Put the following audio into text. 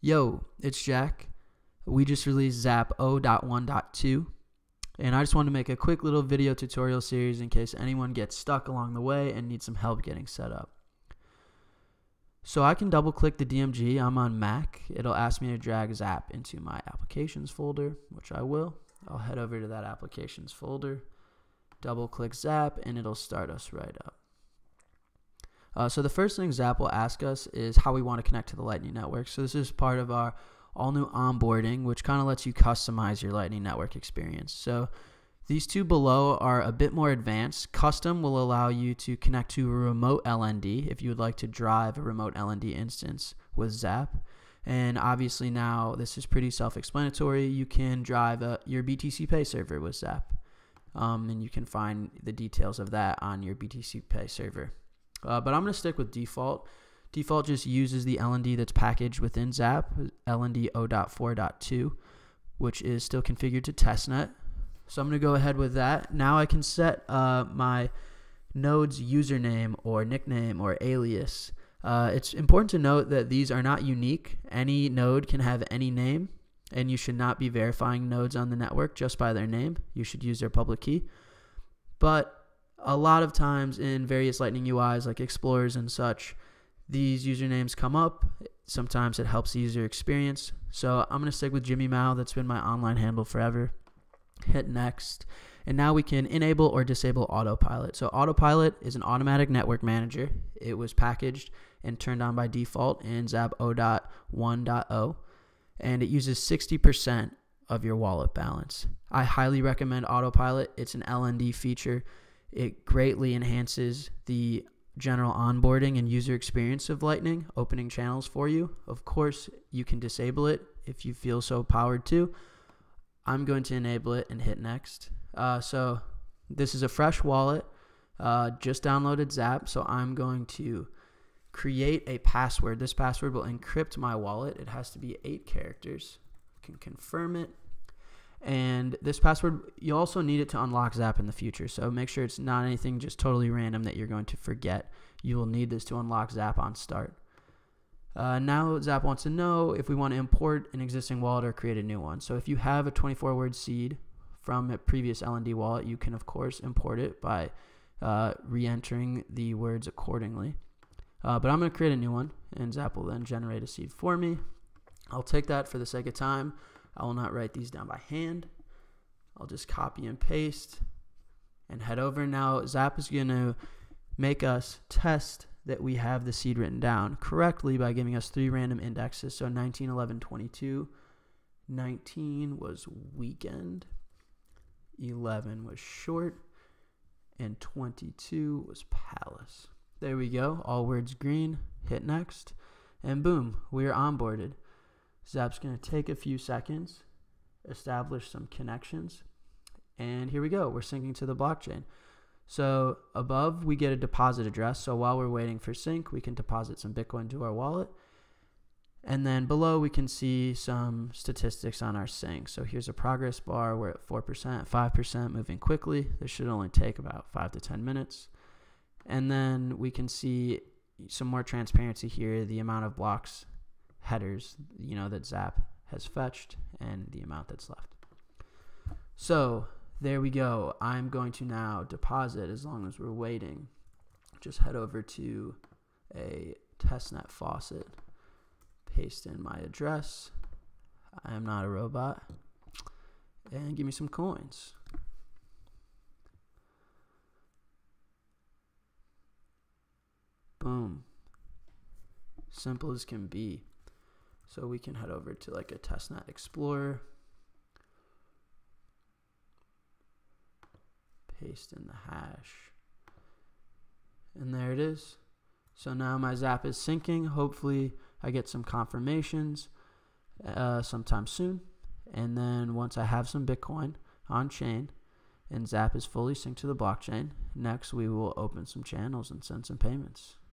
Yo, it's Jack. We just released Zap 0.1.2, and I just wanted to make a quick little video tutorial series in case anyone gets stuck along the way and needs some help getting set up. So I can double click the DMG. I'm on Mac. It'll ask me to drag Zap into my applications folder, which I will. I'll head over to that applications folder, double click Zap, and it'll start us right up. So the first thing Zap will ask us is how we want to connect to the Lightning Network. So this is part of our all new onboarding, which kind of lets you customize your Lightning Network experience. So these two below are a bit more advanced. Custom will allow you to connect to a remote LND if you would like to drive a remote LND instance with Zap. And obviously now this is pretty self-explanatory. You can drive your BTC Pay server with Zap. And you can find the details of that on your BTC Pay server. But I'm going to stick with default. Default just uses the LND that's packaged within Zap, LND 0.4.2, which is still configured to testnet. So I'm going to go ahead with that. Now I can set my node's username or nickname or alias. It's important to note that these are not unique. Any node can have any name, and you should not be verifying nodes on the network just by their name. You should use their public key. But a lot of times in various Lightning UIs like Explorers and such, these usernames come up. Sometimes it helps the user experience. So I'm going to stick with Jimmy Mao. That's been my online handle forever. Hit next. And now we can enable or disable AutoPilot. So AutoPilot is an automatic network manager. It was packaged and turned on by default in Zap 0.1.0. And it uses 60% of your wallet balance. I highly recommend AutoPilot. It's an LND feature. It greatly enhances the general onboarding and user experience of Lightning, opening channels for you. Of course, you can disable it if you feel so powered to. I'm going to enable it and hit next. So this is a fresh wallet, just downloaded Zap, so I'm going to create a password. This password will encrypt my wallet. It has to be 8 characters. I can confirm it. And this password, you also need it to unlock Zap in the future. So make sure it's not anything just totally random that you're going to forget. You will need this to unlock Zap on start. Now Zap wants to know if we want to import an existing wallet or create a new one. So if you have a 24-word seed from a previous LND wallet, you can of course import it by re-entering the words accordingly. But I'm going to create a new one, and Zap will then generate a seed for me. I'll take that for the sake of time. I will not write these down by hand. I'll just copy and paste and head over. Now Zap is going to make us test that we have the seed written down correctly by giving us 3 random indexes. So 19, 11, 22. 19 was weekend. 11 was short. And 22 was palace. There we go. All words green. Hit next. And boom, we are onboarded. Zap's going to take a few seconds, establish some connections, and here we go. We're syncing to the blockchain. So above, we get a deposit address. So while we're waiting for sync, we can deposit some Bitcoin to our wallet. And then below, we can see some statistics on our sync. So here's a progress bar. We're at 4%, 5%, moving quickly. This should only take about 5 to 10 minutes. And then we can see some more transparency here, the amount of blocks headers, that Zap has fetched, and the amount that's left. So there we go. I'm going to now deposit as long as we're waiting. Just head over to a testnet faucet, paste in my address. I am not a robot. And give me some coins. Boom. Simple as can be. So we can head over to like a testnet explorer, paste in the hash, and there it is. So now my Zap is syncing. Hopefully I get some confirmations sometime soon. And then once I have some Bitcoin on chain and Zap is fully synced to the blockchain, next we will open some channels and send some payments.